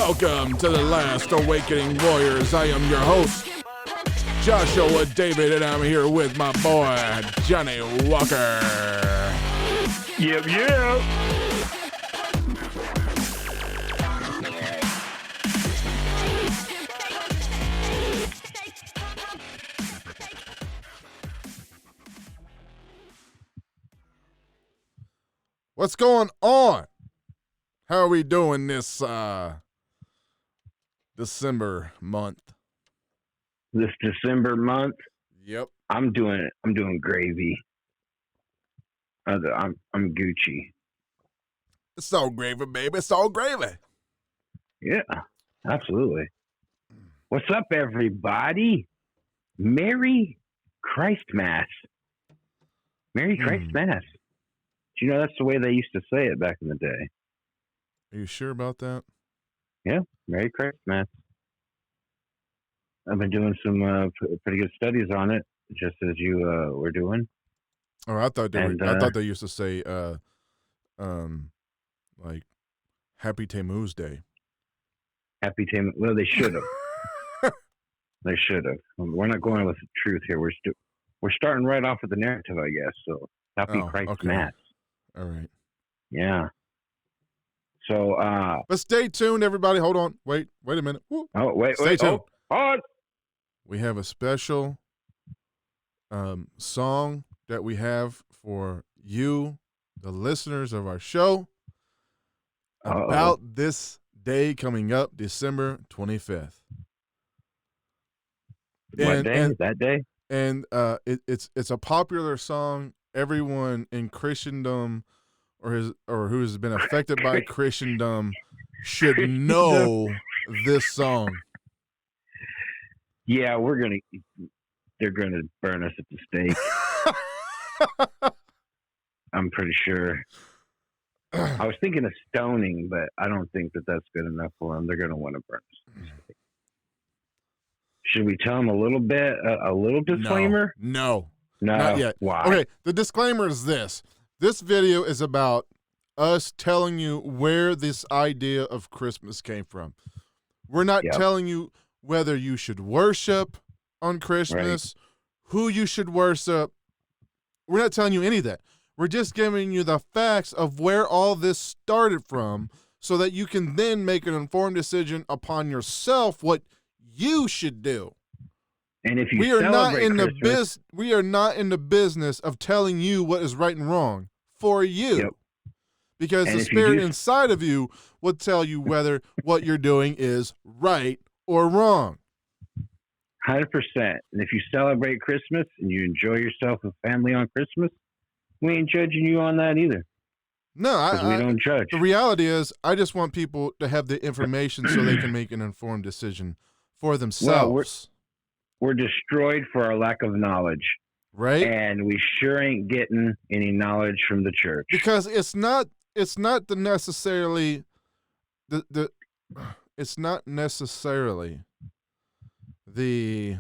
Welcome to the Last Awakening Warriors. I am your host, Joshua David, and I'm here with my boy, Johnny Walker. Yep. What's going on? How are we doing this December month? This December month, Yep. I'm doing gravy. I'm Gucci. It's all gravy, baby. It's all gravy. Yeah, absolutely. What's up, everybody? Merry Christmas. Merry Christmas. Do you know that's the way they used to say it back in the day? Are you sure about that? Yeah, Merry Christmas. I've been doing some pretty good studies on it, just as you were doing. Oh, I thought they used to say like Happy Tammuz Day. Happy Tammuz. Well, they should have. They should have. We're not going with the truth here. We're starting right off with the narrative, I guess. So Happy Christmas. Okay. All right. Yeah. So but stay tuned, everybody. Hold on. Wait a minute. Woo. Oh, wait. Stay tuned. Pause. We have a special song that we have for you, the listeners of our show, about this day coming up, December 25th. What day? That day? And it's a popular song. Everyone in Christendom or who has been affected by Christendom should know this song. Yeah, they're gonna burn us at the stake. I'm pretty sure. I was thinking of stoning, but I don't think that that's good enough for them. They're gonna want to burn us at the stake. Should we tell them a little bit, a little disclaimer? No, not yet. Why? Okay, the disclaimer is this. This video is about us telling you where this idea of Christmas came from. We're not telling you whether you should worship on Christmas, who you should worship. We're not telling you any of that. We're just giving you the facts of where all this started from so that you can then make an informed decision upon yourself what you should do. And if you we are not in the business of telling you what is right and wrong for you. Yep. Because the spirit inside of you will tell you whether what you're doing is right or wrong. 100%. And if you celebrate Christmas and you enjoy yourself with family on Christmas, we ain't judging you on that either. No, we don't judge. The reality is, I just want people to have the information so they can make an informed decision for themselves. Well, we're destroyed for our lack of knowledge. Right? And we sure ain't getting any knowledge from the church. Because it's not necessarily the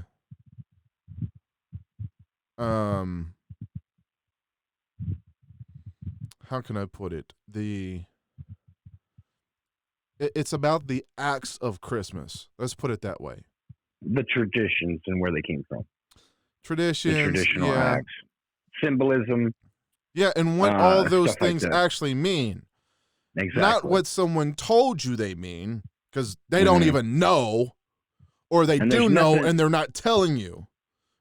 how can I put it? It's about the acts of Christmas. Let's put it that way. The traditions and where they came from. Traditions, the traditional acts, symbolism. Yeah, and what all those things actually mean. Exactly. Not what someone told you they mean, because they don't even know, or they do know and they're not telling you.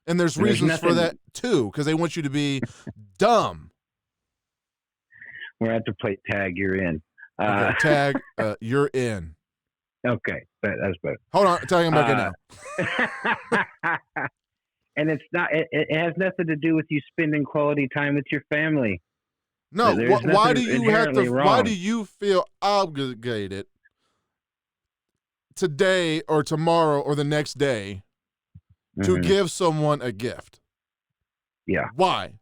And there's reasons for that too, because they want you to be dumb. We're going to have to play tag, you're in. Okay, tag, you're in. Okay, that's better. Hold on, tell you back now. And it's not. It has nothing to do with you spending quality time with your family. No, why do you have to? Wrong. Why do you feel obligated today or tomorrow or the next day to give someone a gift? Yeah. Why?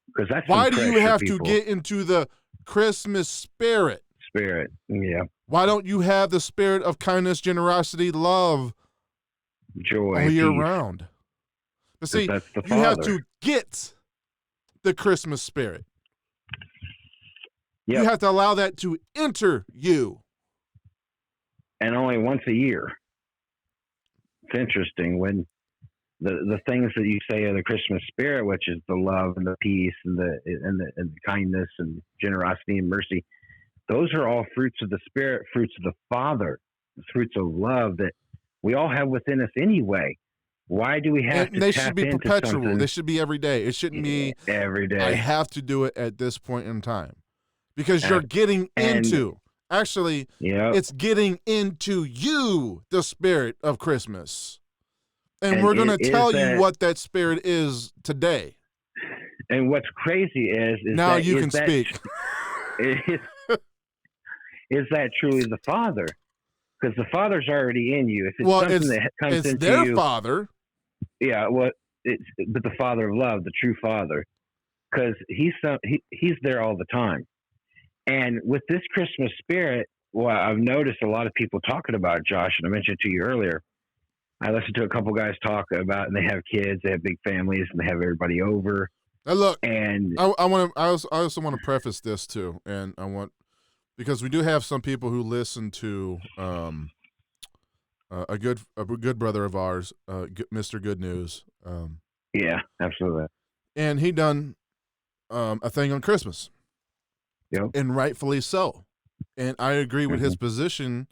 Because that's why do you have to get into the Christmas spirit? Yeah. Why don't you have the spirit of kindness, generosity, love, joy, all year round? But see, you have to get the Christmas spirit. Yep. You have to allow that to enter you. and only once a year. It's interesting when the things that you say of the Christmas spirit, which is the love and the peace and the kindness and generosity and mercy, those are all fruits of the Spirit, fruits of the Father, fruits of love that we all have within us anyway. Why do we have to they tap should be into perpetual. something? They should be every day. It shouldn't be every day. I have to do it at this point in time, because you're getting into, actually, it's getting into you, the spirit of Christmas. And we're going to tell you what that spirit is today. And what's crazy is now that, you can speak. Is that truly the Father? Because the Father's already in you. If it's something that comes into their you, Father. Yeah, but the Father of love, the true Father, because he's there all the time. And with this Christmas spirit, well, I've noticed a lot of people talking about, Josh, and I mentioned to you earlier. I listened to a couple guys talk about, and they have kids, they have big families, and they have everybody over. Now look, and I also want to preface this too, and because we do have some people who listen to a good brother of ours, Mr. Good News. Yeah, absolutely. And he done a thing on Christmas. Yep. And rightfully so. And I agree with his position.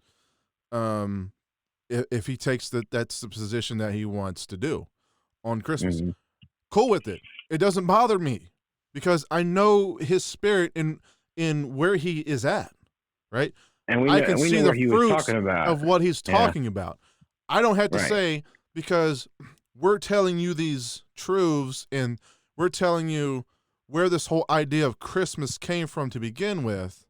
If he takes that's the position that he wants to do on Christmas. Cool with it. It doesn't bother me, because I know his spirit in where he is at, right? And I can see the fruits of what he's talking about. I don't have to say, because we're telling you these truths, and we're telling you where this whole idea of Christmas came from to begin with,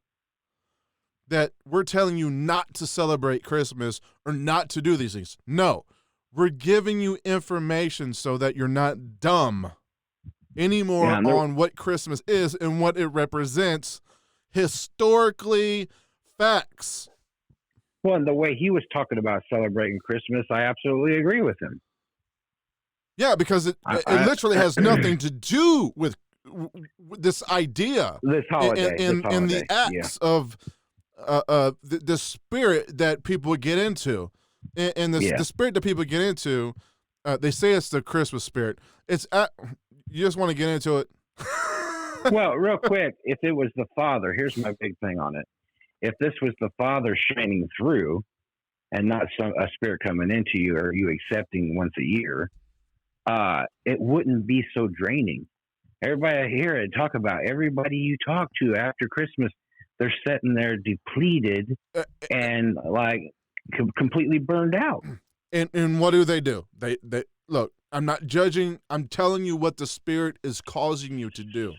that we're telling you not to celebrate Christmas or not to do these things. No, we're giving you information so that you're not dumb anymore on what Christmas is and what it represents historically, facts. Well, and the way he was talking about celebrating Christmas, I absolutely agree with him. Yeah, because it literally has nothing to do with this idea. This holiday. In the acts of the spirit that people get into. And the spirit that people get into, they say it's the Christmas spirit. You just want to get into it. Well, real quick, if it was the Father, here's my big thing on it. If this was the Father shining through and not a spirit coming into you or you accepting once a year, it wouldn't be so draining. Everybody I hear it talk about, everybody you talk to after Christmas, they're sitting there depleted and like completely burned out. And what do? They look, I'm not judging. I'm telling you what the spirit is causing you to do.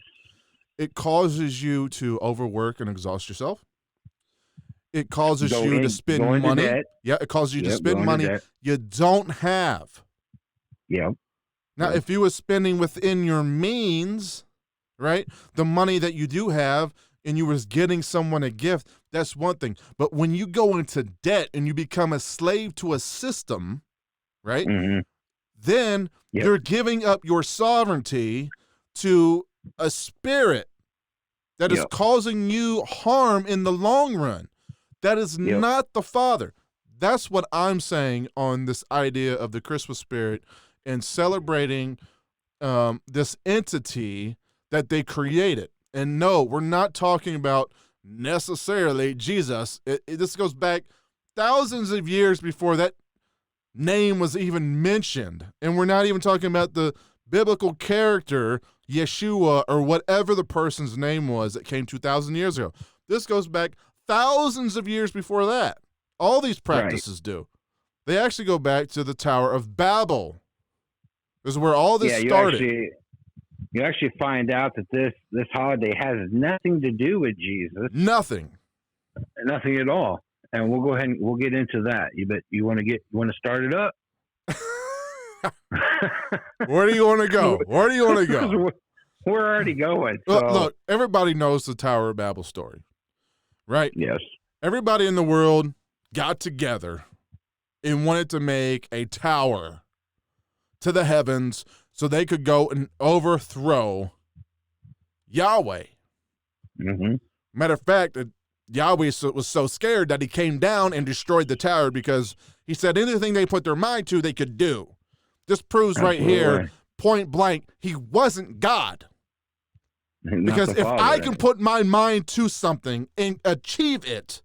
It causes you to overwork and exhaust yourself. It causes you to spend money. Yeah, it causes you to spend money you don't have. Yeah. Now, if you were spending within your means, right, the money that you do have, and you was getting someone a gift, that's one thing. But when you go into debt and you become a slave to a system, right, then you're giving up your sovereignty to a spirit that is causing you harm in the long run. That is not the Father. That's what I'm saying on this idea of the Christmas spirit and celebrating this entity that they created. And no, we're not talking about necessarily Jesus. This goes back thousands of years before that name was even mentioned. And we're not even talking about the biblical character, Yeshua, or whatever the person's name was that came 2,000 years ago. This goes back thousands of years before that. All these practices do. They actually go back to the Tower of Babel. This is where all this started. You actually find out that this holiday has nothing to do with Jesus. Nothing at all. And we'll go ahead and we'll get into that. You want to start it up? Where do you want to go? We're already going. So. Look, everybody knows the Tower of Babel story, right? Yes. Everybody in the world got together and wanted to make a tower to the heavens so they could go and overthrow Yahweh. Mm-hmm. Matter of fact, Yahweh was so scared that he came down and destroyed the tower because he said anything they put their mind to, they could do. This proves right here, point blank, he wasn't God. Because if I can put my mind to something and achieve it,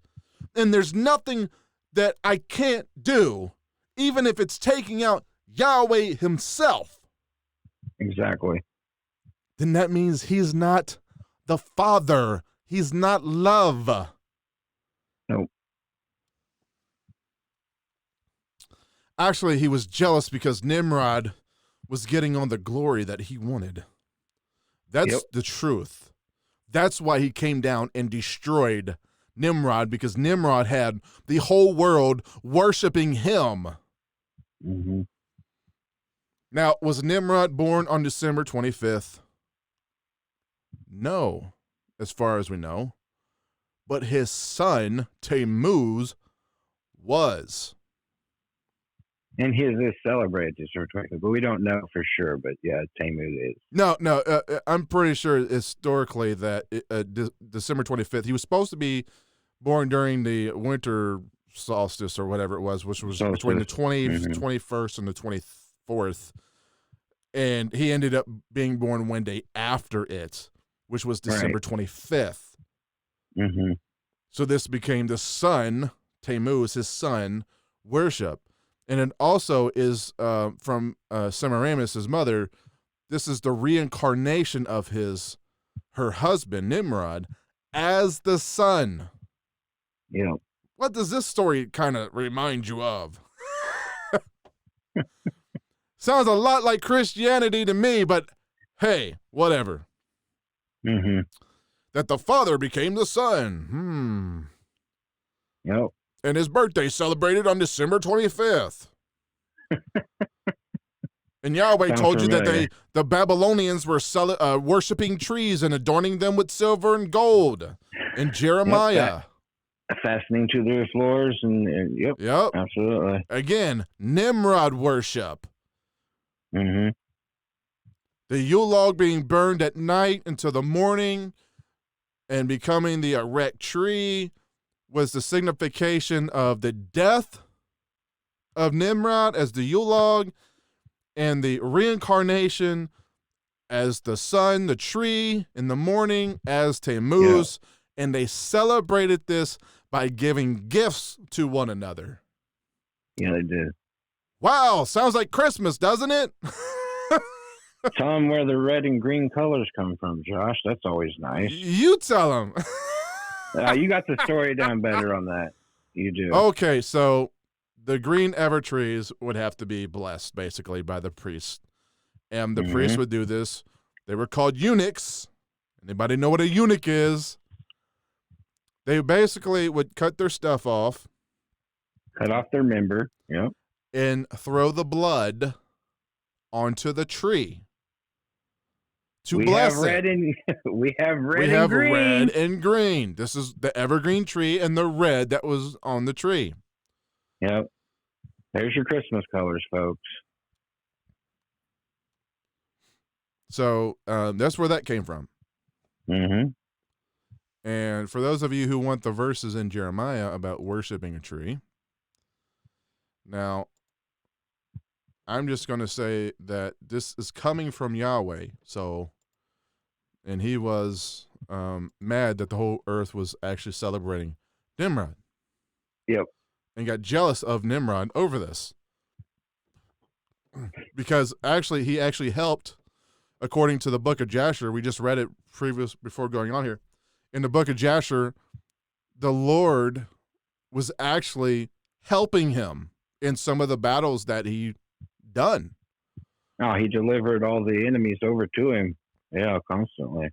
and there's nothing that I can't do, even if it's taking out Yahweh himself. Exactly. Then that means he's not the Father. He's not love. Nope. Actually, he was jealous because Nimrod was getting on the glory that he wanted. That's the truth. That's why he came down and destroyed Nimrod, because Nimrod had the whole world worshiping him. Mm-hmm. Now, was Nimrod born on December 25th? No, as far as we know. But his son, Tammuz, was. And his is celebrated December 25th, but we don't know for sure. But yeah, Tammuz is. No, I'm pretty sure historically that December 25th, he was supposed to be born during the winter solstice or whatever it was, which was between the 21st and the 24th. And he ended up being born one day after it, which was December 25th. Mm-hmm. So this became the son, Tammuz, his son, worship. And it also is from Semiramis, his mother. This is the reincarnation of her husband, Nimrod, as the son. Yeah. What does this story kind of remind you of? Sounds a lot like Christianity to me, but hey, whatever. Mm-hmm. That the father became the son. Yep. And his birthday celebrated on December 25th. And Yahweh told you that the Babylonians were worshiping trees and adorning them with silver and gold. In Jeremiah. Fastening to their floors and yep. Absolutely. Again, Nimrod worship. Mm-hmm. The Yule log being burned at night until the morning and becoming the erect tree was the signification of the death of Nimrod as the Yule log and the reincarnation as the sun, the tree, in the morning as Tammuz. Yeah. And they celebrated this by giving gifts to one another. Yeah, they did. Wow, sounds like Christmas, doesn't it? Tell them where the red and green colors come from, Josh. That's always nice. You tell them. You got the story down better on that. You do. Okay, so the green ever trees would have to be blessed, basically, by the priest. And the priest would do this. They were called eunuchs. Anybody know what a eunuch is? They basically would cut their stuff off. Cut off their member. Yep. And throw the blood onto the tree. We have red and green. This is the evergreen tree and the red that was on the tree. Yep. There's your Christmas colors, folks. So that's where that came from. Mm-hmm. And for those of you who want the verses in Jeremiah about worshiping a tree, now I'm just going to say that this is coming from Yahweh. So, and he was mad that the whole earth was actually celebrating Nimrod. Yep. And got jealous of Nimrod over this. Because actually, he actually helped, according to the book of Jasher. We just read it before going on here. In the book of Jasher, the Lord was actually helping him in some of the battles that he done. Oh, he delivered all the enemies over to him. Yeah, constantly.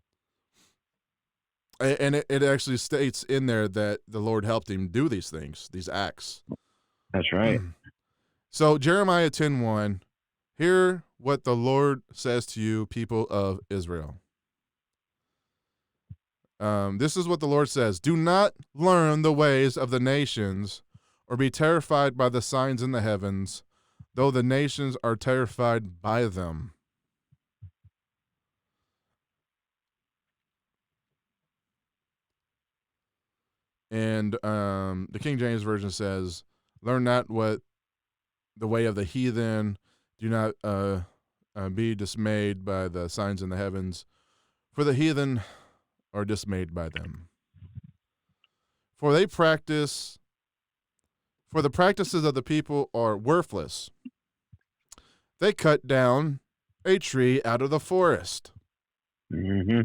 And it actually states in there that the Lord helped him do these things, these acts. That's right. So Jeremiah 10:1, hear what the Lord says to you, people of Israel. This is what the Lord says. Do not learn the ways of the nations or be terrified by the signs in the heavens, though the nations are terrified by them. And the King James Version says, learn not what the way of the heathen. Do not be dismayed by the signs in the heavens, for the heathen are dismayed by them. For the practices of the people are worthless. They cut down a tree out of the forest, Mm-hmm.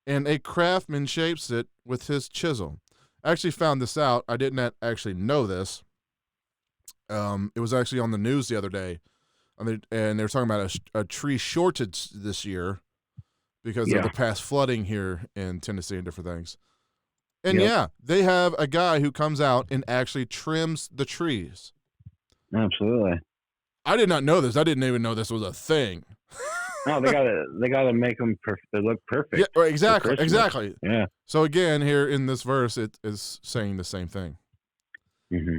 and a craftsman shapes it with his chisel. I actually found this out. I did not actually know this. It was actually on the news the other day, and they were talking about a tree shortage this year because of the past flooding here in Tennessee and different things. And they have a guy who comes out and actually trims the trees. Absolutely. I did not know this. I didn't even know this was a thing. No, they gotta make them they look perfect. Yeah, exactly. Yeah. So again, here in this verse, it is saying the same thing. Mm-hmm.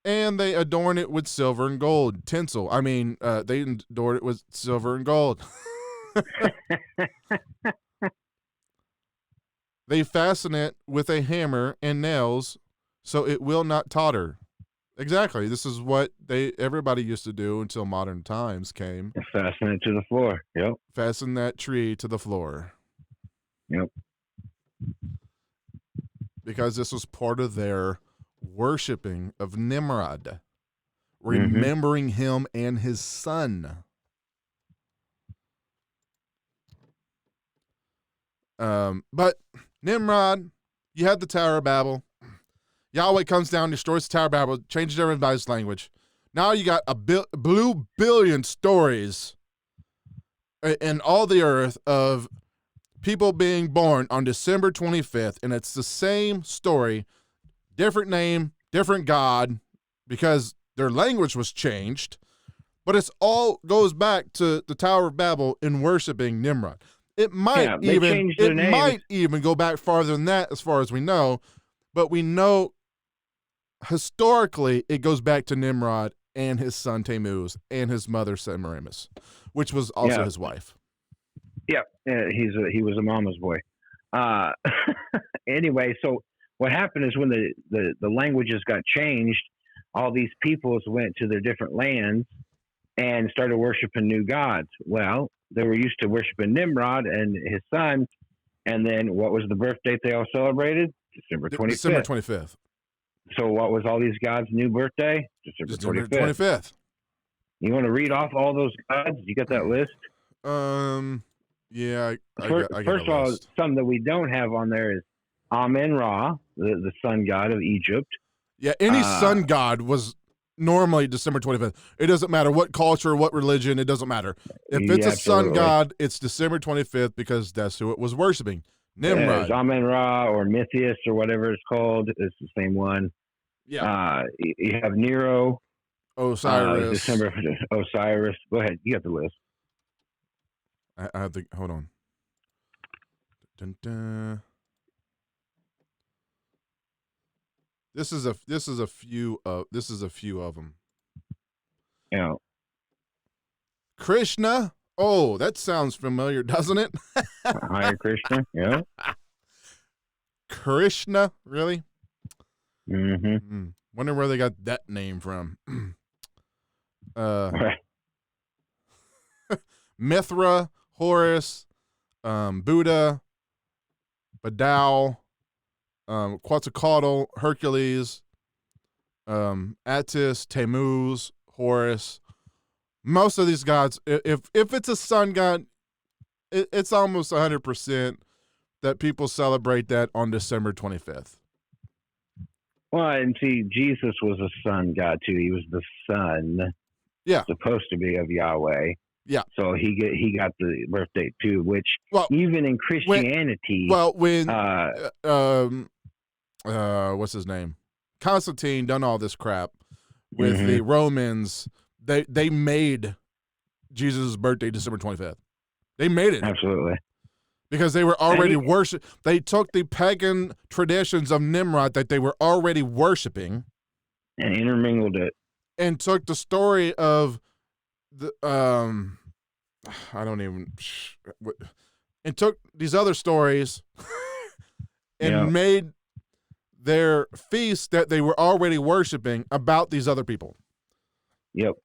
And they adorn it with silver and gold, tinsel. I mean, they adorn it with silver and gold. They fasten it with a hammer and nails, so it will not totter. Exactly. This is what everybody used to do until modern times came. Fasten it to the floor. Yep. Fasten that tree to the floor. Yep. Because this was part of their worshiping of Nimrod, remembering him and his son. But Nimrod, you had the Tower of Babel. Yahweh comes down, destroys the Tower of Babel, changes everybody's language. Now you got a blue billion stories in all the earth of people being born on December 25th, and it's the same story, different name, different God, because their language was changed, but it's all goes back to the Tower of Babel and worshiping Nimrod. It might even go back farther than that, as far as we know, but we know historically it goes back to Nimrod and his son Tammuz and his mother Semiramis, which was also his wife. Yeah, he was a mama's boy. Anyway, so what happened is when the languages got changed, all these peoples went to their different lands and started worshiping new gods. Well, they were used to worshiping Nimrod and his son, and then what was the birth date they all celebrated? December 25th. December 25th. So what was all these gods' new birthday? December 25th. You want to read off all those gods? You got that list? Yeah. First of all, something that we don't have on there is Amen-Ra, the sun god of Egypt. Yeah, any sun god was normally December 25th. It doesn't matter what culture, what religion, it doesn't matter. If it's a sun god, it's December 25th because that's who it was worshiping. Nimrod. Amen-Ra or Mythius or whatever it's called. It's the same one. Yeah. You have Nero. Osiris. December. Osiris. Go ahead. You got the list. I have to hold on. Dun, dun. This is a few of them. Yeah. Krishna. Oh, that sounds familiar, doesn't it? Hare Krishna. Yeah. Krishna, really? Mm-hmm. Wonder where they got that name from. Mithra, Horus, Buddha, Badao, Quetzalcoatl, Hercules, Attis, Tammuz, Horus. Most of these gods, if it's a sun god, it's almost 100% that people celebrate that on December 25th. Well, and see, Jesus was a sun god too. He was the son, supposed to be of Yahweh. Yeah. So he got the birth date too, which even in Christianity, when what's his name? Constantine done all this crap with the Romans. They made Jesus' birthday December 25th. They made it. Absolutely. Because they were already they took the pagan traditions of Nimrod that they were already worshiping and intermingled it. And took the story of the and took these other stories and made their feast that they were already worshiping about these other people. Yep.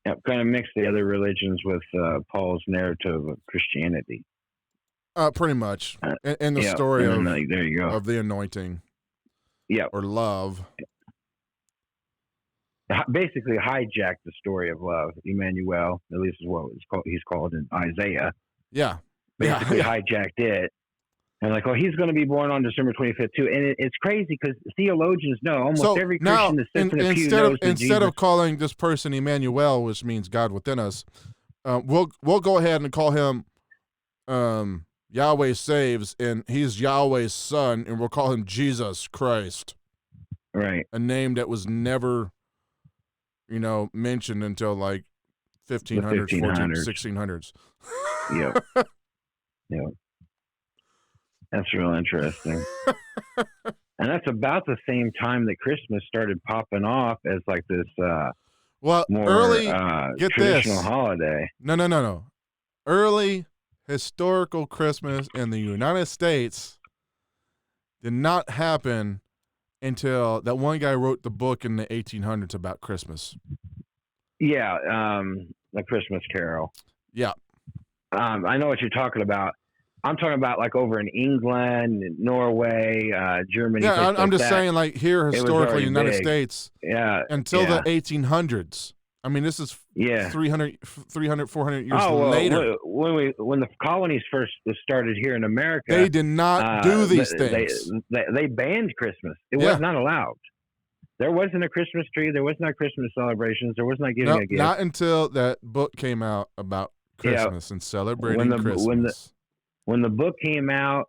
Yep. Kind of mix the other religions with Paul's narrative of Christianity. Pretty much. In the story of, there you go. of the anointing. Yep. Or love. Basically hijacked the story of love. Emmanuel, at least is what he's called in Isaiah. Yeah. Basically hijacked it. And like, oh, he's going to be born on December 25th too. And it's crazy because theologians know almost every Christian that sits in a pew knows that instead of calling this person Emmanuel, which means God within us, we'll go ahead and call him Yahweh saves, and he's Yahweh's son, and we'll call him Jesus Christ. Right. A name that was never, mentioned until like 1500s, 1600s. Yep. Yep. That's real interesting. And that's about the same time that Christmas started popping off as like this more early get traditional this. holiday. No. Early historical Christmas in the United States did not happen until that one guy wrote the book in the 1800s about Christmas. Yeah, The Christmas Carol. Yeah. I know what you're talking about. I'm talking about like over in England, Norway, Germany. Yeah, I'm just saying like here historically in the United States. Yeah. Until the 1800s. I mean, this is 300, 400 years later. When the colonies first started here in America, they did not do these things. They banned Christmas. It was not allowed. There wasn't a Christmas tree. There was not Christmas celebrations. There was not giving a gift. Not until that book came out about Christmas and celebrating Christmas. When the book came out,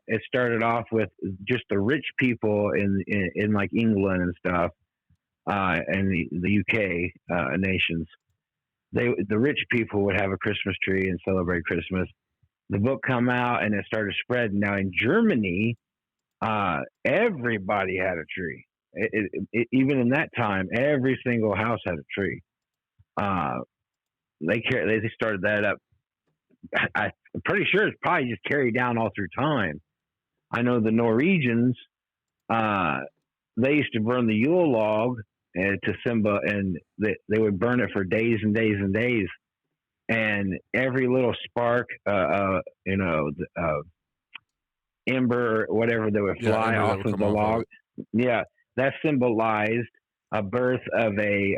it started off with just the rich people in like England and stuff, and the UK nations. The rich people would have a Christmas tree and celebrate Christmas. The book come out and it started spreading. Now in Germany, everybody had a tree. Even in that time, every single house had a tree. They started that up. I'm pretty sure it's probably just carried down all through time. I know the Norwegians, they used to burn the Yule log to Simba, and they would burn it for days and days and days. And every little spark, ember or whatever that would fly off of the log, that symbolized a birth of a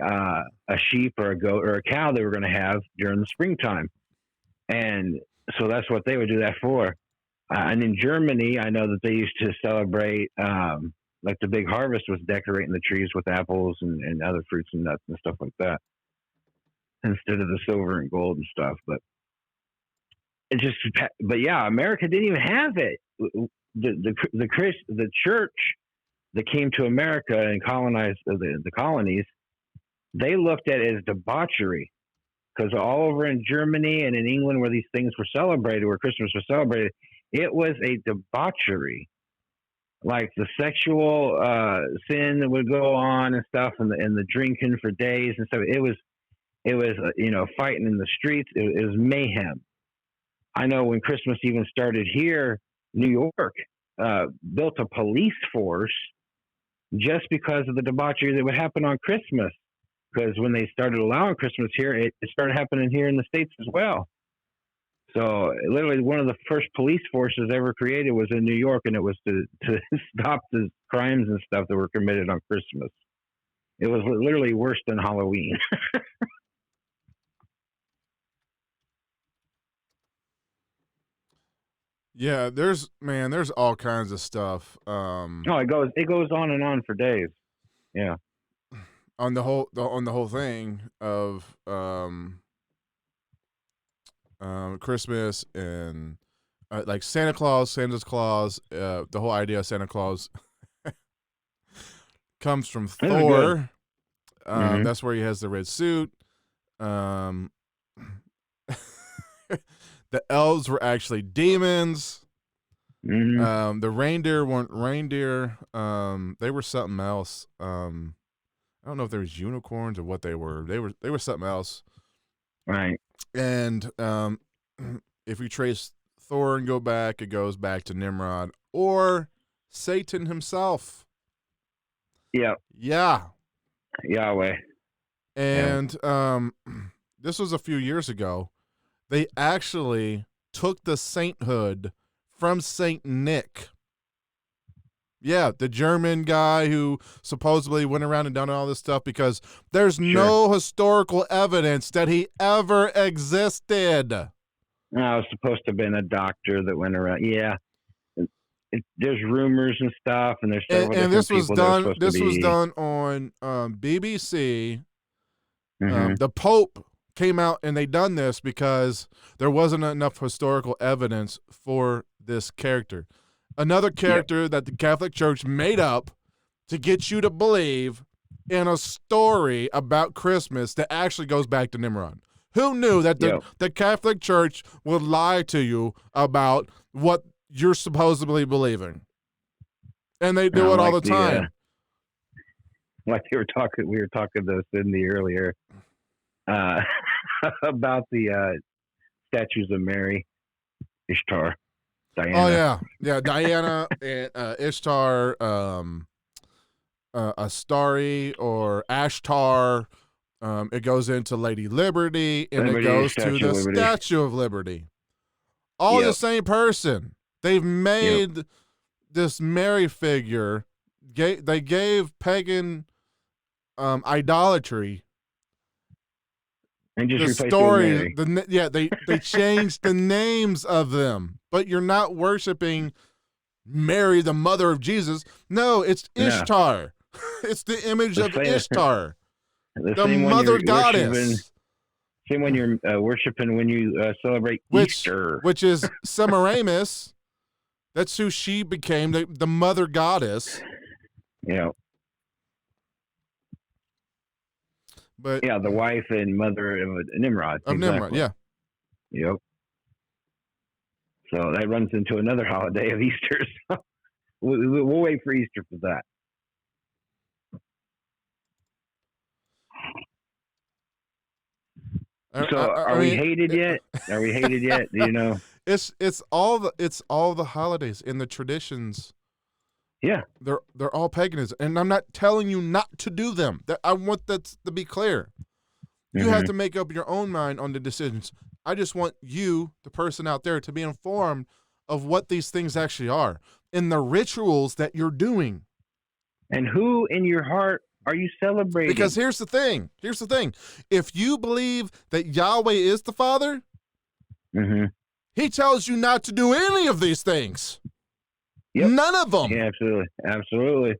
sheep or a goat or a cow they were going to have during the springtime. And so that's what they would do that for. And in Germany, I know that they used to celebrate, like the big harvest was decorating the trees with apples and other fruits and nuts and stuff like that, instead of the silver and gold and stuff. But America didn't even have it. The church that came to America and colonized the colonies, they looked at it as debauchery. Because all over in Germany and in England where these things were celebrated, where Christmas was celebrated, it was a debauchery. Like the sexual sin that would go on and stuff, and the drinking for days and stuff. It was fighting in the streets. It was mayhem. I know when Christmas even started here, New York built a police force just because of the debauchery that would happen on Christmas. Because when they started allowing Christmas here, it started happening here in the States as well. So literally one of the first police forces ever created was in New York, and it was to stop the crimes and stuff that were committed on Christmas. It was literally worse than Halloween. Yeah, there's all kinds of stuff. It goes on and on for days. Yeah. On the whole thing of Christmas and like Santa's Claus, the whole idea of Santa Claus comes from Thor. That's where he has the red suit. The elves were actually demons. The reindeer weren't reindeer. They were something else. I don't know if there was unicorns or what they were. They were something else. Right. And if we trace Thor and go back, it goes back to Nimrod or Satan himself. Yeah. Yeah. Yahweh. And this was a few years ago. They actually took the sainthood from Saint Nick. Yeah, the German guy who supposedly went around and done all this stuff, because there's no historical evidence that he ever existed. No, it was supposed to have been a doctor that went around. Yeah. There's rumors and stuff, and there's several and this different was people done. This was done on BBC. Mm-hmm. The Pope came out and they done this because there wasn't enough historical evidence for this character. Another character that the Catholic Church made up to get you to believe in a story about Christmas that actually goes back to Nimrod. Who knew that the Catholic Church would lie to you about what you're supposedly believing? And they do it all the time. Like we were talking to Cindy earlier about the statues of Mary, Ishtar, Diana. Oh yeah, Diana and Ishtar, Astari or Ashtar. It goes into Lady Liberty, and it goes to the Statue of Liberty. All the same person. They've made this Mary figure. They gave pagan idolatry. And just the story, they changed the names of them, but you're not worshiping Mary, the mother of Jesus. No, it's Ishtar. It's the image of Ishtar, the mother goddess. Same when you're worshiping when you celebrate Easter, which is Semiramis. That's who she became, the mother goddess. Yeah. But the wife and mother of Nimrod. Of Nimrod, yeah. Yep. So that runs into another holiday of Easter. So we'll wait for Easter for that. So are we hated yet? Are we hated yet? Do you know? It's all the holidays and the traditions. Yeah, they're all paganism, and I'm not telling you not to do them. I want that to be clear. You have to make up your own mind on the decisions. I just want you, the person out there, to be informed of what these things actually are and the rituals that you're doing. And who in your heart are you celebrating? Because here's the thing. If you believe that Yahweh is the Father, he tells you not to do any of these things. Yep. None of them. Yeah, absolutely.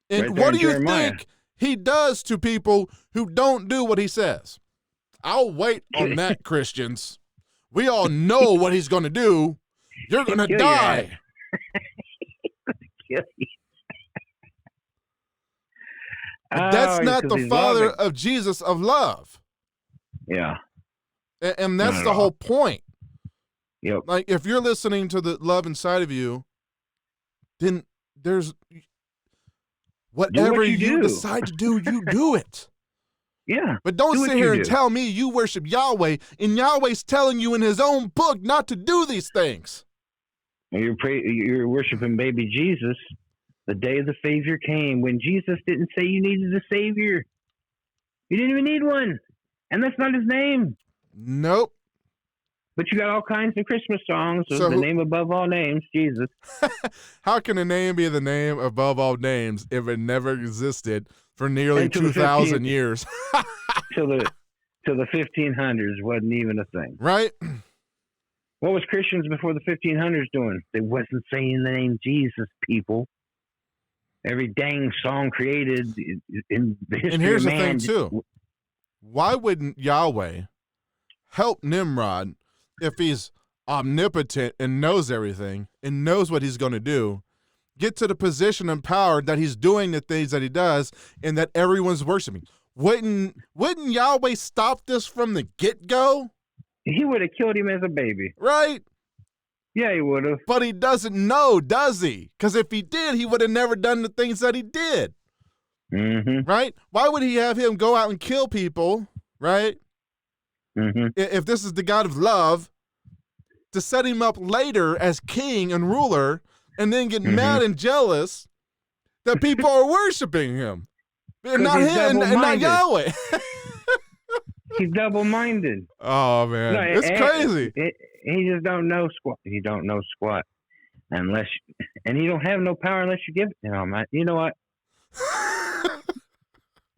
And right, what do you think he does to people who don't do what he says? I'll wait on that, Christians. We all know what he's going to do. You're going to die. That's not the Father of Jesus of love. Yeah. And that's the whole point. Yep. Like, if you're listening to the love inside of you, then there's whatever you decide to do, you do it. Yeah. But don't sit here and tell me you worship Yahweh, and Yahweh's telling you in his own book not to do these things. You're worshiping baby Jesus. The day of the Savior came when Jesus didn't say you needed a Savior. You didn't even need one. And that's not his name. Nope. But you got all kinds of Christmas songs. So the name above all names, Jesus. How can a name be the name above all names if it never existed for nearly 2,000 years? Till the 1500s wasn't even a thing. Right? What was Christians before the 1500s doing? They wasn't saying the name Jesus, people. Every dang song created in the history of man. And here's the thing, too. Why wouldn't Yahweh help Nimrod if he's omnipotent and knows everything and knows what he's going to do, get to the position and power that he's doing the things that he does and that everyone's worshiping? Wouldn't Yahweh stop this from the get-go? He would have killed him as a baby. Right? Yeah, he would have. But he doesn't know, does he? Because if he did, he would have never done the things that he did. Right? Why would he have him go out and kill people, right? If this is the God of love, to set him up later as king and ruler, and then get mad and jealous that people are worshiping him. And not him and not Yahweh. He's double-minded. Oh, man. No, it's crazy. He just don't know squat. He don't know squat. And he don't have no power unless you give it to him. You know what?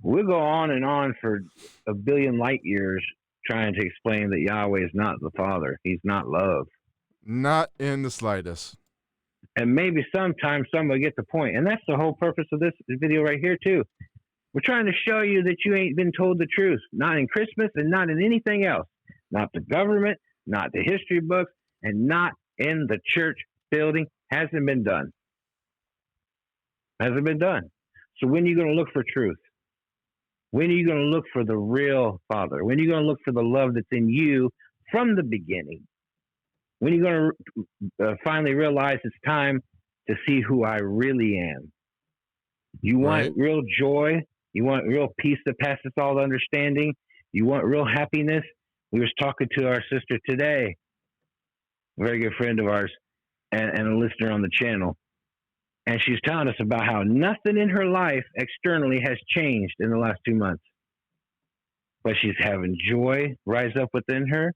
We'll go on and on for a billion light years trying to explain that Yahweh is not the Father. He's not love. Not in the slightest. And maybe sometime somebody get the point. And that's the whole purpose of this video right here, too. We're trying to show you that you ain't been told the truth. Not in Christmas and not in anything else. Not the government, not the history books, and not in the church building. Hasn't been done. Hasn't been done. So when are you going to look for truth? When are you going to look for the real Father? When are you going to look for the love that's in you from the beginning? When are you going to finally realize it's time to see who I really am? You want real joy? You want real peace that passes all understanding? You want real happiness? We was talking to our sister today, a very good friend of ours, and a listener on the channel. And she's telling us about how nothing in her life externally has changed in the last 2 months. But she's having joy rise up within her,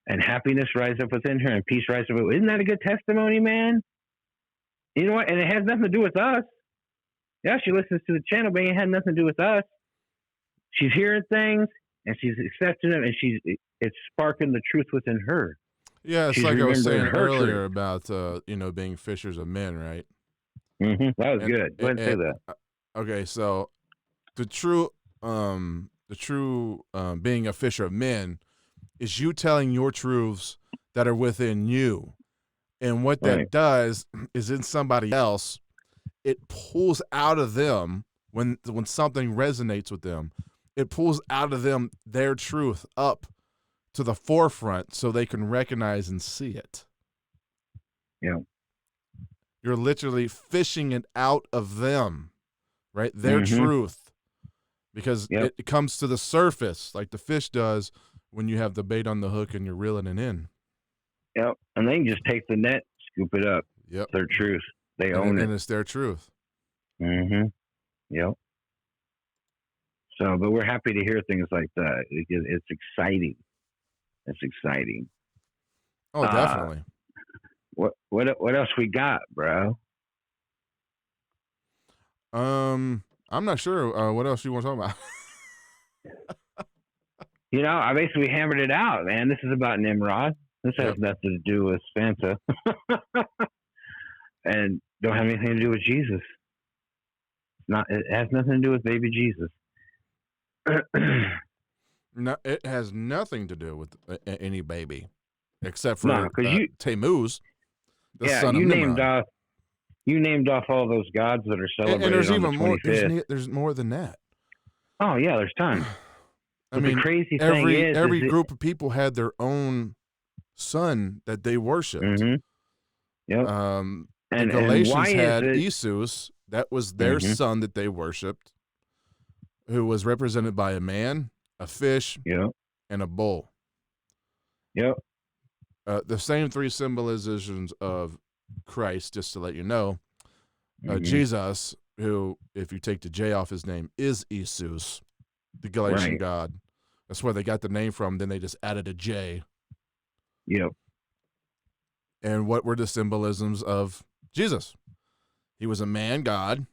and happiness rise up within her, and peace rise up. Isn't that a good testimony, man? You know what? And it has nothing to do with us. Yeah, she listens to the channel, but it had nothing to do with us. She's hearing things, and she's accepting them, and it's sparking the truth within her. Yeah, it's like I was saying earlier about being fishers of men, right? Mm-hmm. That was good. Go ahead and say that. Okay, so the true being a fisher of men is you telling your truths that are within you, and what that does is in somebody else, it pulls out of them when something resonates with them. It pulls out of them their truth up to the forefront so they can recognize and see it. Yeah. You're literally fishing it out of them, right? Their truth. Because it comes to the surface like the fish does when you have the bait on the hook and you're reeling it in. Yep. And they can just take the net, scoop it up. Yep. Their truth. They own it. And it's their truth. Mm-hmm. Yep. So, but we're happy to hear things like that. It's exciting. It's exciting. Oh, definitely. What else we got, bro? I'm not sure what else you want to talk about. I basically hammered it out, man. This is about Nimrod. This has nothing to do with Santa. And don't have anything to do with Jesus. It has nothing to do with baby Jesus. No, it has nothing to do with any baby, except for Tammuz, the son of Nimrod. You named off all those gods that are celebrated and there's on even the more. 25th. There's more than that. Oh yeah, there's tons. I mean, the crazy thing is every group of people had their own son that they worshipped. Mm-hmm. Yep. The Galatians had Isus. That was their son that they worshipped, who was represented by a man, a fish, and a bull. Yep. The same three symbolizations of Christ, just to let you know. Jesus, who, if you take the J off his name, is Isus, the Galatian god. That's where they got the name from. Then they just added a J. Yep. And what were the symbolisms of Jesus? He was a man god.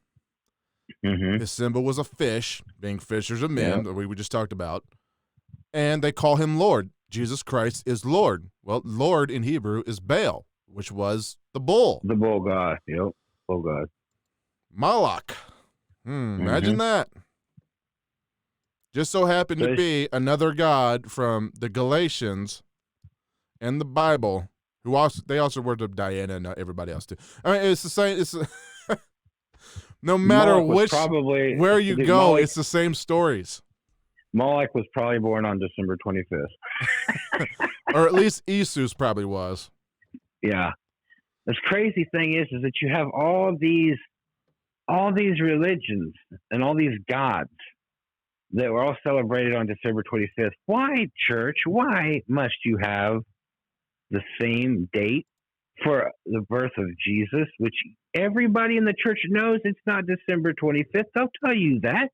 His symbol was a fish, being fishers of men, that we just talked about. And they call him Lord. Jesus Christ is Lord. Well, Lord in Hebrew is Baal, which was the bull. The bull god. Yep. Bull god. Moloch. Imagine that. Just so happened to be another god from the Galatians and the Bible, who also worship Diana and everybody else too. I mean, it's the same. It's no matter where you go, Moloch, it's the same stories. Moloch was probably born on December 25th. Or at least Isus probably was. Yeah. This crazy thing is that you have all these religions and all these gods that were all celebrated on December 25th. Why, church? Why must you have the same date for the birth of Jesus, which everybody in the church knows it's not December 25th. They'll tell you that.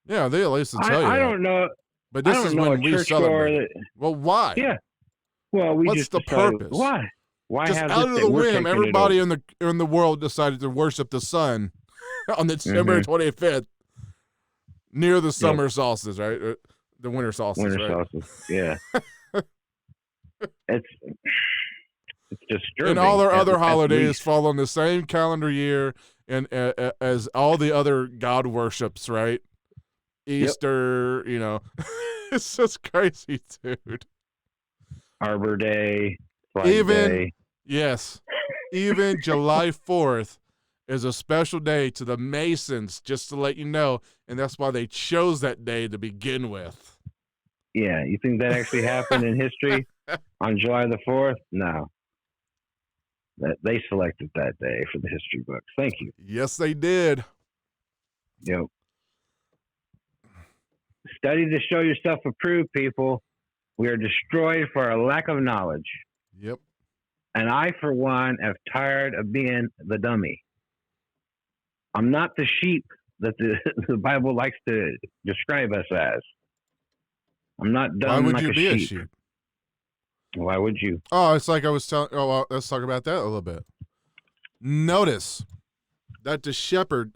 Yeah, they at least will tell you I that. don't know. But this is when we celebrate. Well, why? Yeah. Well, we What's just the decided, purpose? Why? Why Just have out this of that the we're whim, taking it everybody over? in the world decided to worship the sun on December 25th near the summer solstice, right? The winter solstice. Winter right? solstice. Yeah. It's disturbing. And all their other holidays fall on the same calendar year and as all the other god worships, right? Easter, you know. It's just crazy, dude. Arbor Day, Flag Day. Yes. Even July 4th is a special day to the Masons, just to let you know, and that's why they chose that day to begin with. Yeah, you think that actually happened in history on July the 4th? No. They selected that day for the history books. Thank you. Yes, they did. Yep. Study to show yourself approved, people. We are destroyed for our lack of knowledge. Yep. And I, for one, am tired of being the dummy. I'm not the sheep that the Bible likes to describe us as. I'm not dumb like a sheep. Why would you be a sheep? Why would you? Oh, it's like I was telling. Oh, well, let's talk about that a little bit. Notice that the shepherd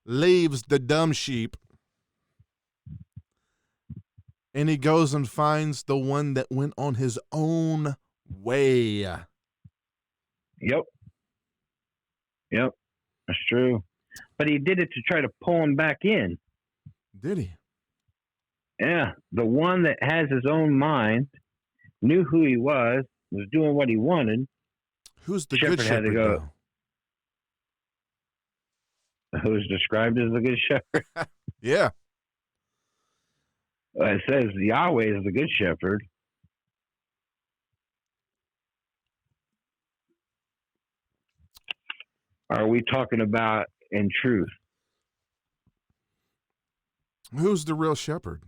leaves the dumb sheep and he goes and finds the one that went on his own way. Yep. That's true. But he did it to try to pull him back in. Did he? Yeah. The one that has his own mind, knew who he was doing what he wanted. Who's the good shepherd? Had to go. Who's described as the good shepherd? Yeah. It says Yahweh is the good shepherd. Are we talking about in truth? Who's the real shepherd?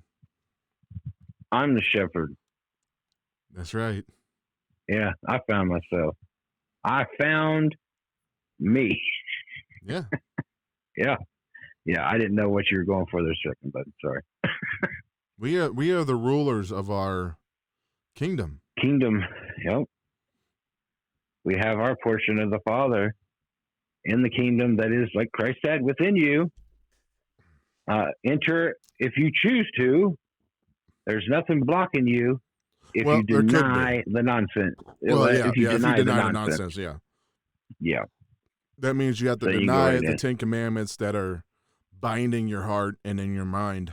I'm the shepherd. That's right. Yeah, I found myself. I found me. Yeah. Yeah. Yeah, I didn't know what you were going for there a second, but sorry. We are the rulers of our kingdom. Yep. We have our portion of the Father in the kingdom that is, like Christ said, within you. Enter if you choose to. There's nothing blocking you if you deny the nonsense. Well, yeah, if you deny the nonsense, yeah. Yeah. That means you have to deny the 10 Commandments that are binding your heart and in your mind.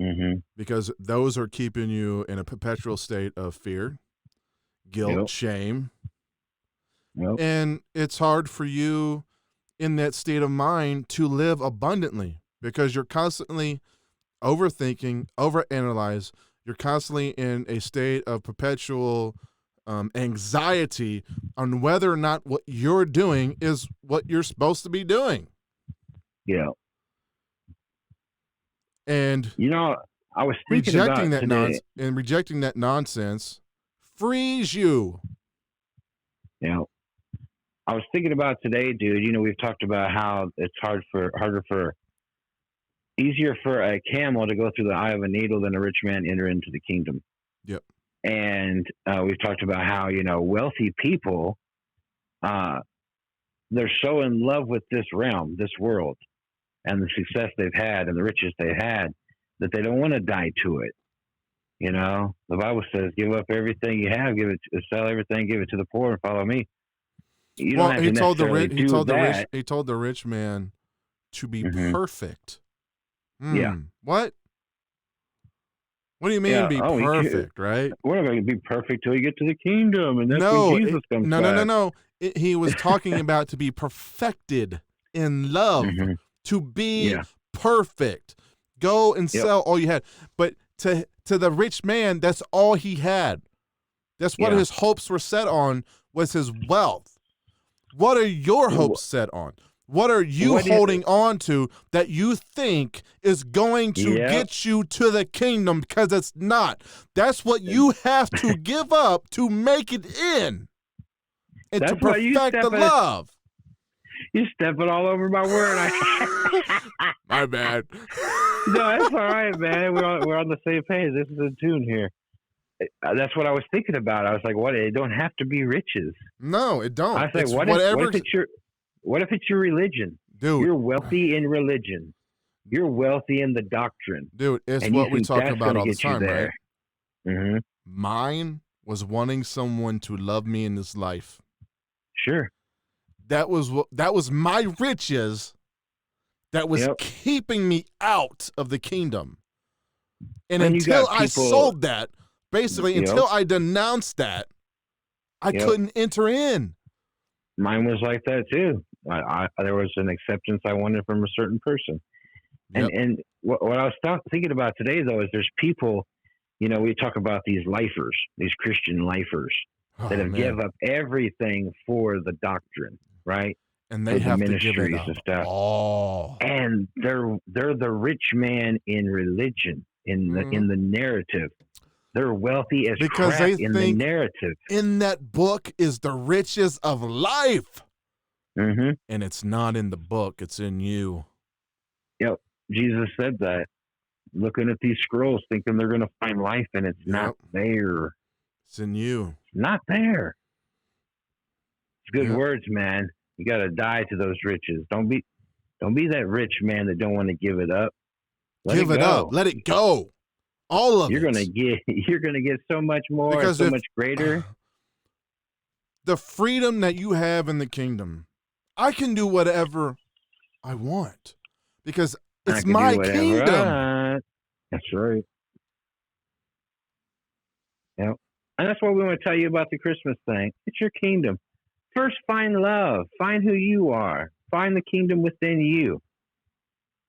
Mm-hmm. Because those are keeping you in a perpetual state of fear, guilt, shame. Yep. And it's hard for you in that state of mind to live abundantly because you're constantly overthinking, overanalyze. You're constantly in a state of perpetual anxiety on whether or not what you're doing is what you're supposed to be doing. Yeah. And I was thinking rejecting about that rejecting that nonsense frees you. Yeah. I was thinking about today, dude. We've talked about how it's easier for a camel to go through the eye of a needle than a rich man enter into the kingdom. Yep. And we've talked about how, wealthy people, they're so in love with this realm, this world, and the success they've had and the riches they've had that they don't want to die to it. The Bible says, give up everything you have, sell everything, give it to the poor and follow me. He told the rich man to be perfect. Yeah. What? What do you mean be perfect, right? We're not going to be perfect till you get to the kingdom, and that's when Jesus comes back. No. He was talking about to be perfected in love, to be perfect. Go and sell all you had. But to the rich man, that's all he had. That's what his hopes were set on, was his wealth. What are your hopes set on? What are you holding on to that you think is going to get you to the kingdom? Because it's not. That's what you have to give up to make it in. and to That's why you perfect the stepping. love. You're stepping all over my word. My bad. No, that's all right, man. We're on the same page. This is in tune here. That's what I was thinking about. I was like, what? It don't have to be riches. No, it don't. I was like, It's what whatever. if it's your religion? Dude, You're wealthy in religion. You're wealthy in the doctrine. dude, it's And you what we think talk that's about gonna all the get you time, right? there. Mm-hmm. Mine was wanting someone to love me in this life. Sure. That was my riches that was keeping me out of the kingdom. And until I sold that, basically until I denounced that, I couldn't enter in. Mine was like that too. There was an acceptance I wanted from a certain person. And what I was thinking about today, though, is there's people, we talk about these lifers, these Christian lifers that have given up everything for the doctrine, right? And they have to give it up. And stuff. Oh. And they're the rich man in religion, in the narrative. They're wealthy as because crap they in think the narrative. In that book is the riches of life. Mm-hmm. And it's not in the book, it's in you. Yep. Jesus said that. Looking at these scrolls, thinking they're going to find life, and it's not there. It's in you. Not there. It's good words, man. You got to die to those riches. Don't be that rich man that don't want to give it up. Give it up. Let it go. All of you're gonna get so much more, because so much greater. The freedom that you have in the kingdom, I can do whatever I want because it's my kingdom. That's right. Yeah, and that's what we want to tell you about the Christmas thing. It's your kingdom. First, find love. Find who you are. Find the kingdom within you.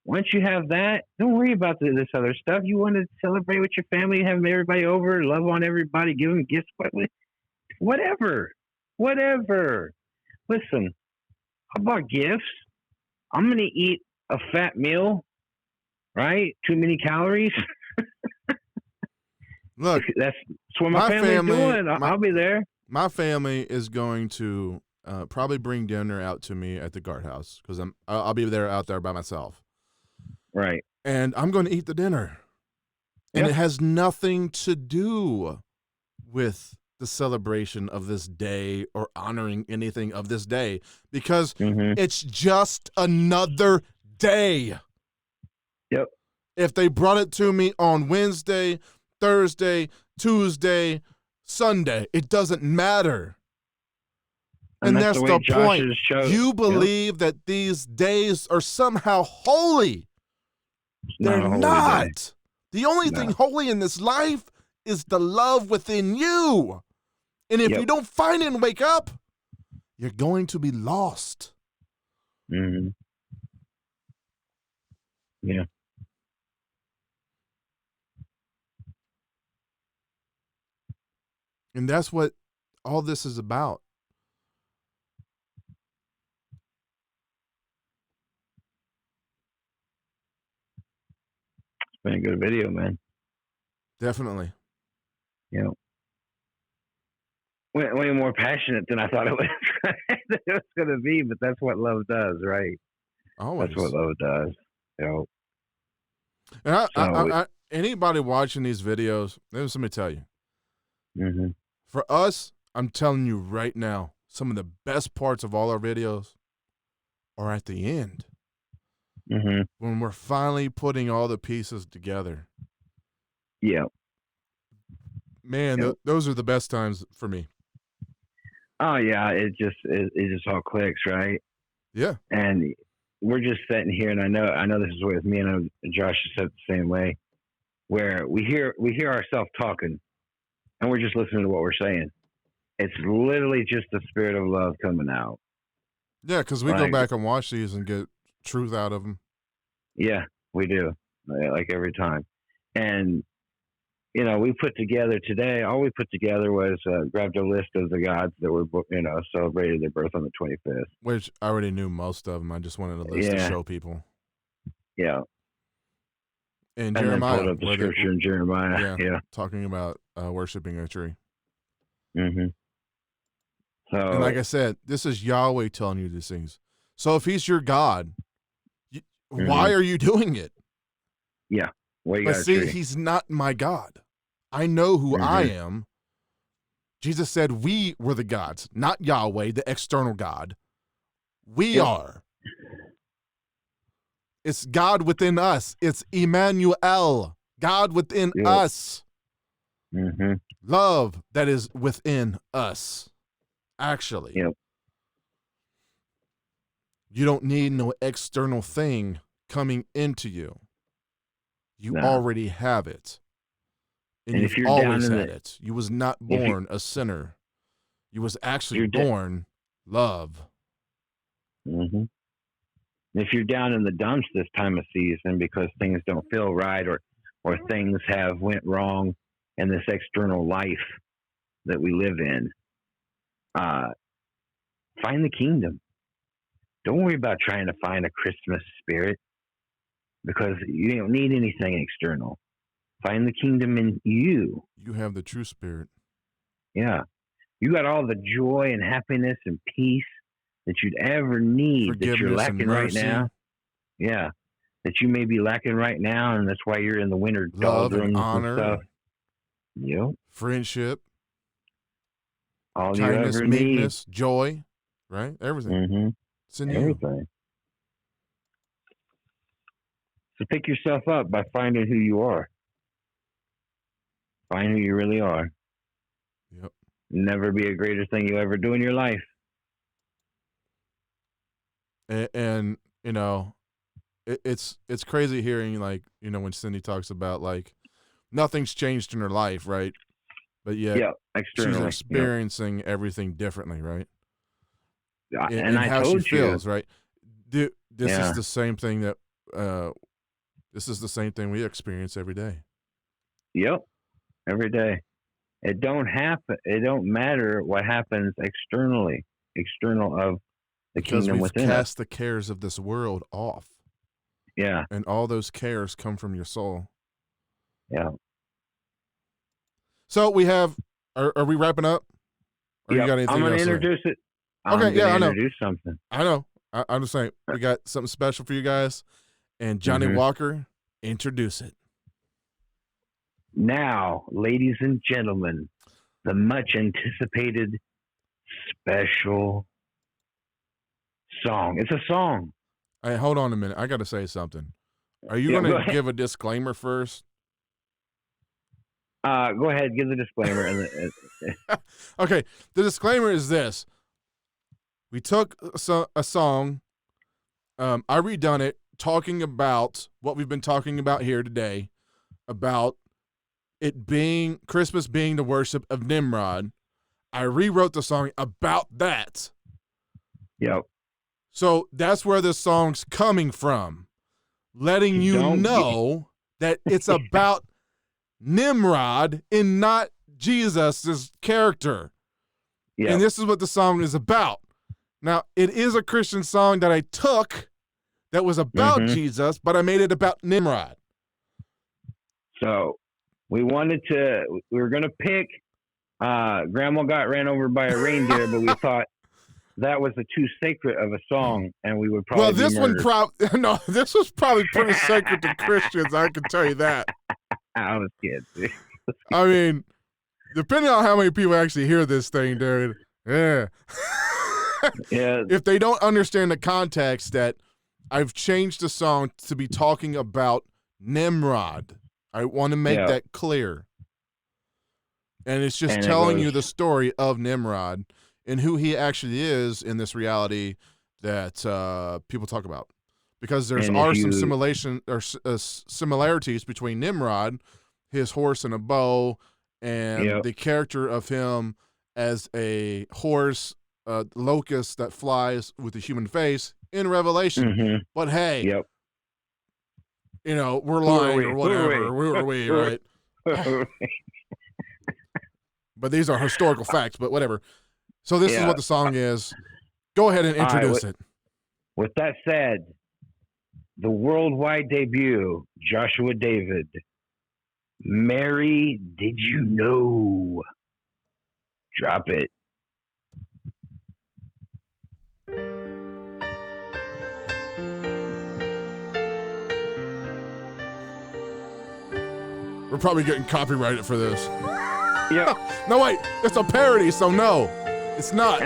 Once you have that, don't worry about this other stuff. You want to celebrate with your family, have everybody over, love on everybody, give them gifts, whatever. Listen, how about gifts? I'm going to eat a fat meal, right? Too many calories. Look, that's what my family's doing. I'll be there. My family is going to probably bring dinner out to me at the guardhouse because I'll be out there by myself. Right. And I'm going to eat the dinner. And it has nothing to do with the celebration of this day or honoring anything of this day because it's just another day. Yep. If they brought it to me on Wednesday, Thursday, Tuesday, Sunday, it doesn't matter. And that's the point. You believe that these days are somehow holy. They're not. The only thing holy in this life is the love within you. And if you don't find it and wake up, you're going to be lost. Mm-hmm. Yeah. And that's what all this is about. It's been a good video, man. Definitely. Yeah. Way more passionate than I thought it was going to be, but that's what love does, right? Always. That's what love does. And anybody watching these videos, let me tell you. Mm-hmm. For us, I'm telling you right now, some of the best parts of all our videos are at the end. Mm-hmm. When we're finally putting all the pieces together. Yeah. Man, those are the best times for me. Oh yeah, it just all clicks, right? Yeah. And we're just sitting here, and I know this is with me, and Josh has said the same way, where we hear ourselves talking, and we're just listening to what we're saying. It's literally just the spirit of love coming out. Yeah, because we go back and watch these and get truth out of them. Yeah, we do, like every time. And we put together today. All we put together was grabbed a list of the gods that were, celebrated their birth on the 25th. Which I already knew most of them. I just wanted a list to show people. Yeah. And Jeremiah. Then pulled up the scripture in Jeremiah. Yeah. Talking about worshiping a tree. Mm-hmm. So, And like I said, this is Yahweh telling you these things. So if he's your God, why are you doing it? yeah. Well, But see, he's not my God. I know who I am. Jesus said we were the gods, not Yahweh, the external God. We are. It's God within us. It's Emmanuel, God within us. Love that is within us, actually. Yep. You don't need no external thing coming into you. You already have it. And you've always had it. You was not born a sinner. You was actually born love. If you're down in the dumps this time of season because things don't feel right or things have went wrong in this external life that we live in, find the kingdom. Don't worry about trying to find a Christmas spirit because you don't need anything external. Find the kingdom in you. You have the true spirit. Yeah. You got all the joy and happiness and peace that you'd ever need that you're lacking right now. Yeah. That you may be lacking right now, and that's why you're in the winter doldrums and honor, and stuff. Yep. Friendship. All kindness, you ever meekness, need. Joy. Right? Everything. It's in everything. you. So pick yourself up by finding who you are. Find who you really are. Yep. Never be a greater thing you ever do in your life. And you know, it's crazy hearing, like, you know, when Cindy talks about, like, nothing's changed in her life, right? But yet she's experiencing everything differently, right? And I how told she feels, right? This is the same thing that this is the same thing we experience every day. Yep. Every day. It don't matter what happens external of the kingdom within us. Because we've cast the cares of this world off. Yeah. And all those cares come from your soul. Yeah. So we have, are we wrapping up? Or you got anything I'm going to introduce it. Okay, I know. Introduce something. I know. I'm just saying, we got something special for you guys. And Johnny Walker, introduce it. Now, ladies and gentlemen, the much anticipated special song. It's a song. Hey, hold on a minute. I got to say something. Are you going to give a disclaimer first? Go ahead. Give the disclaimer. Okay. The disclaimer is this. We took a song. I redone it, talking about what we've been talking about here today, about it being Christmas being the worship of Nimrod. I rewrote the song about that. Yep. So that's where this song's coming from. Letting you know that it's about Nimrod and not Jesus' character. Yep. And this is what the song is about. Now, it is a Christian song that I took that was about Jesus, but I made it about Nimrod. So we were going to pick Grandma Got Ran Over by a Reindeer, but we thought that was too sacred of a song, and we would probably this was probably pretty sacred to Christians, I can tell you that. I was kidding. I mean, depending on how many people actually hear this thing, dude, yeah. If they don't understand the context that I've changed the song to be talking about Nimrod, I want to make that clear. And it's just telling you the story of Nimrod and who he actually is in this reality that people talk about. Because there are some similarities between Nimrod, his horse and a bow, and the character of him as a horse, locust that flies with a human face in Revelation. But hey, you know, we're lying or whatever. Who are we, right? But these are historical facts, but whatever. So this is what the song is. Go ahead and introduce it. With that said, the worldwide debut, Joshua David. Mary, did you know? Drop it. We're probably getting copyrighted for this. Yep. No, wait. It's a parody, so no. It's not.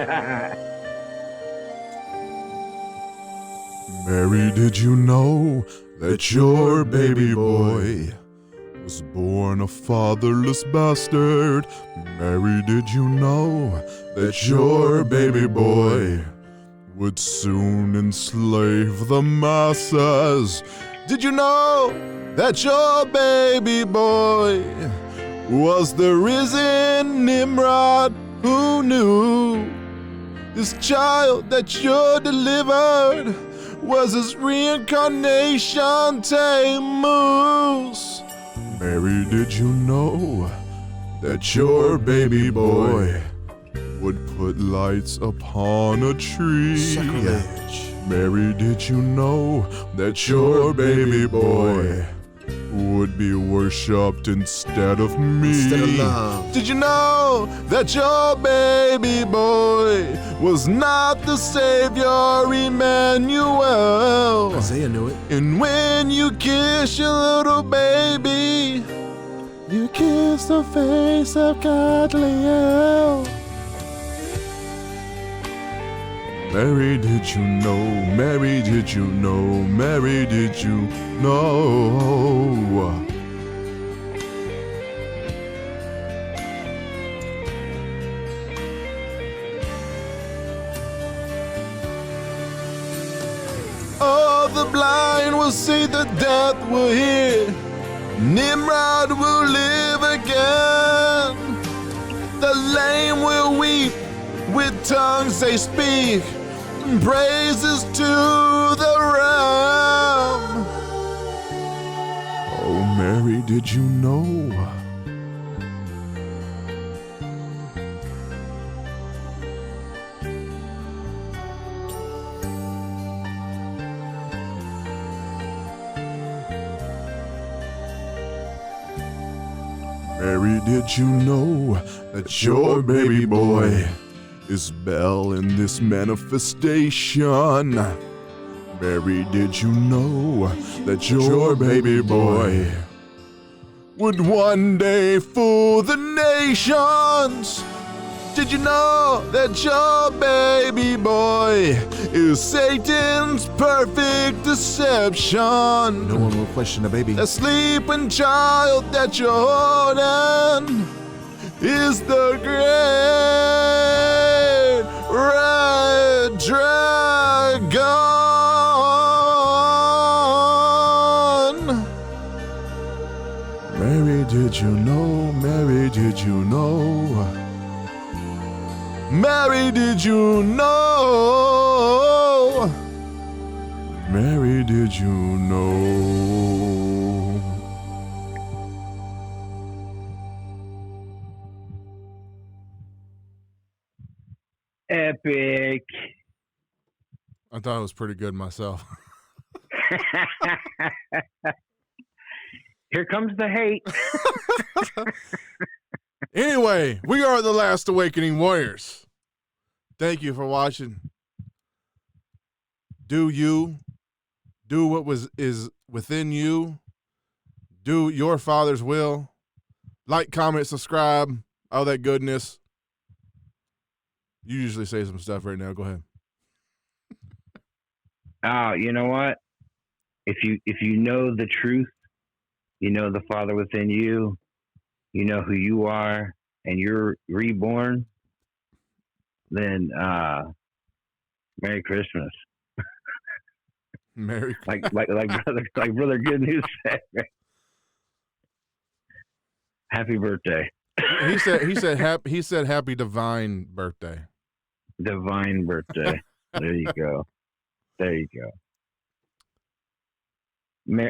Mary, did you know that your baby boy was born a fatherless bastard? Mary, did you know that your baby boy would soon enslave the masses? Did you know that your baby boy was the risen Nimrod who knew this child that you delivered was his reincarnation Tammuz? Mary, did you know that your baby boy would put lights upon a tree? Sacrilege. Mary, did you know that your baby boy would be worshipped instead of me? Instead of love. Did you know that your baby boy was not the Savior Emmanuel? Isaiah knew it. And when you kiss your little baby, you kiss the face of Godliel. Mary, did you know? Mary, did you know? Mary, did you know? Oh, the blind will see, the deaf will hear, Nimrod will live again. The lame will weep, with tongues they speak, praises to the Lamb. Oh, Mary, did you know? Mary, did you know that your baby boy is Bel in this manifestation? Mary, did you know that your baby boy would one day fool the nations? Did you know that your baby boy is Satan's perfect deception? No one will question a baby. The sleeping child that you're holding is the great red dragon. Mary, did you know? Mary, did you know? Mary, did you know? Mary, did you know? Epic. I thought it was pretty good myself. Here comes the hate. Anyway, we are the Last Awakening Warriors. Thank you for watching. Do you. Do what is within you. Do your Father's will. Like, comment, subscribe, all that goodness. You usually say some stuff right now. Go ahead. Oh, you know what? If you know the truth, you know the Father within you, you know who you are, and you're reborn, then Merry Christmas. Merry like brother Good News said. Happy birthday. He said happy divine birthday. Divine birthday. There you go. There you go.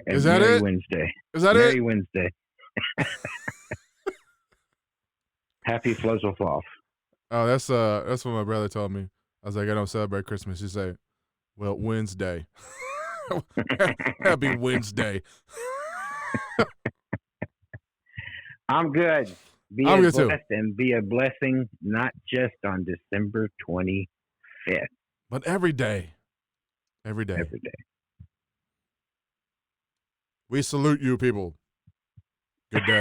Is that Merry it? Wednesday. Is that Merry it? Wednesday. Happy Fluzzlefoff. Oh, that's what my brother told me. I was like, I don't celebrate Christmas. He said, well, Wednesday. Happy Wednesday. I'm good. I'm good too. Blessed and be a blessing, not just on December 25th. But every day. Every day. Every day. We salute you, people. Good day.